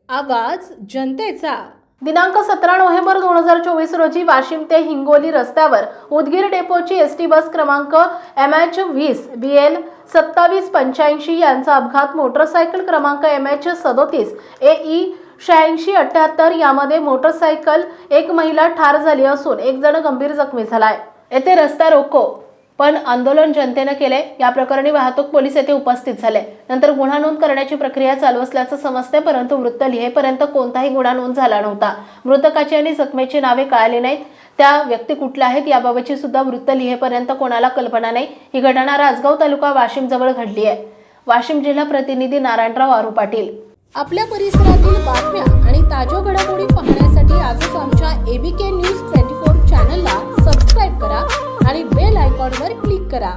आवाज जनतेचा। दिनांक 17 नोव्हेंबर 2024 रोजी वाशिम ते हिंगोली रस्त्यावर उदगीर डेपोची एसटी बस क्रमांक MH20 BL 2785 यांचा अपघात मोटरसायकल क्रमांक MH 37 AE 8678 यामध्ये मोटरसायकल एक महिला ठार झाली असून एक जण गंभीर जखमी झालाय। येथे रस्ता रोको पण आंदोलन जनतेने केले। या प्रकरणी वाहतूक पोलीस येथे उपस्थित झाले। नंतर गुन्हा नोंद करण्याची प्रक्रिया चालू असल्याचं समजते, परंतु वृत्त लिहेपर्यंत कोणताही गुन्हा नोंद झाला नव्हता। मृतकाची आणि जखमीची नावे कळाली नाहीत। त्या व्यक्ती कुठल्या आहेत याबाबतची सुद्धा वृत्त लिहेपर्यंत कोणाला कल्पना नाही। ही घटना राजगाव तालुका वाशिम जवळ घडली आहे। वाशिम जिल्हा प्रतिनिधी नारायणराव आरू पाटील। आपल्या परिसरातील बातम्या आणि ताज्या घडामोडी पाहण्यासाठी आजच आमच्या ABK न्यूज 24 चॅनलला सबस्क्राईब करा आणि बेल आयकॉनवर क्लिक करा।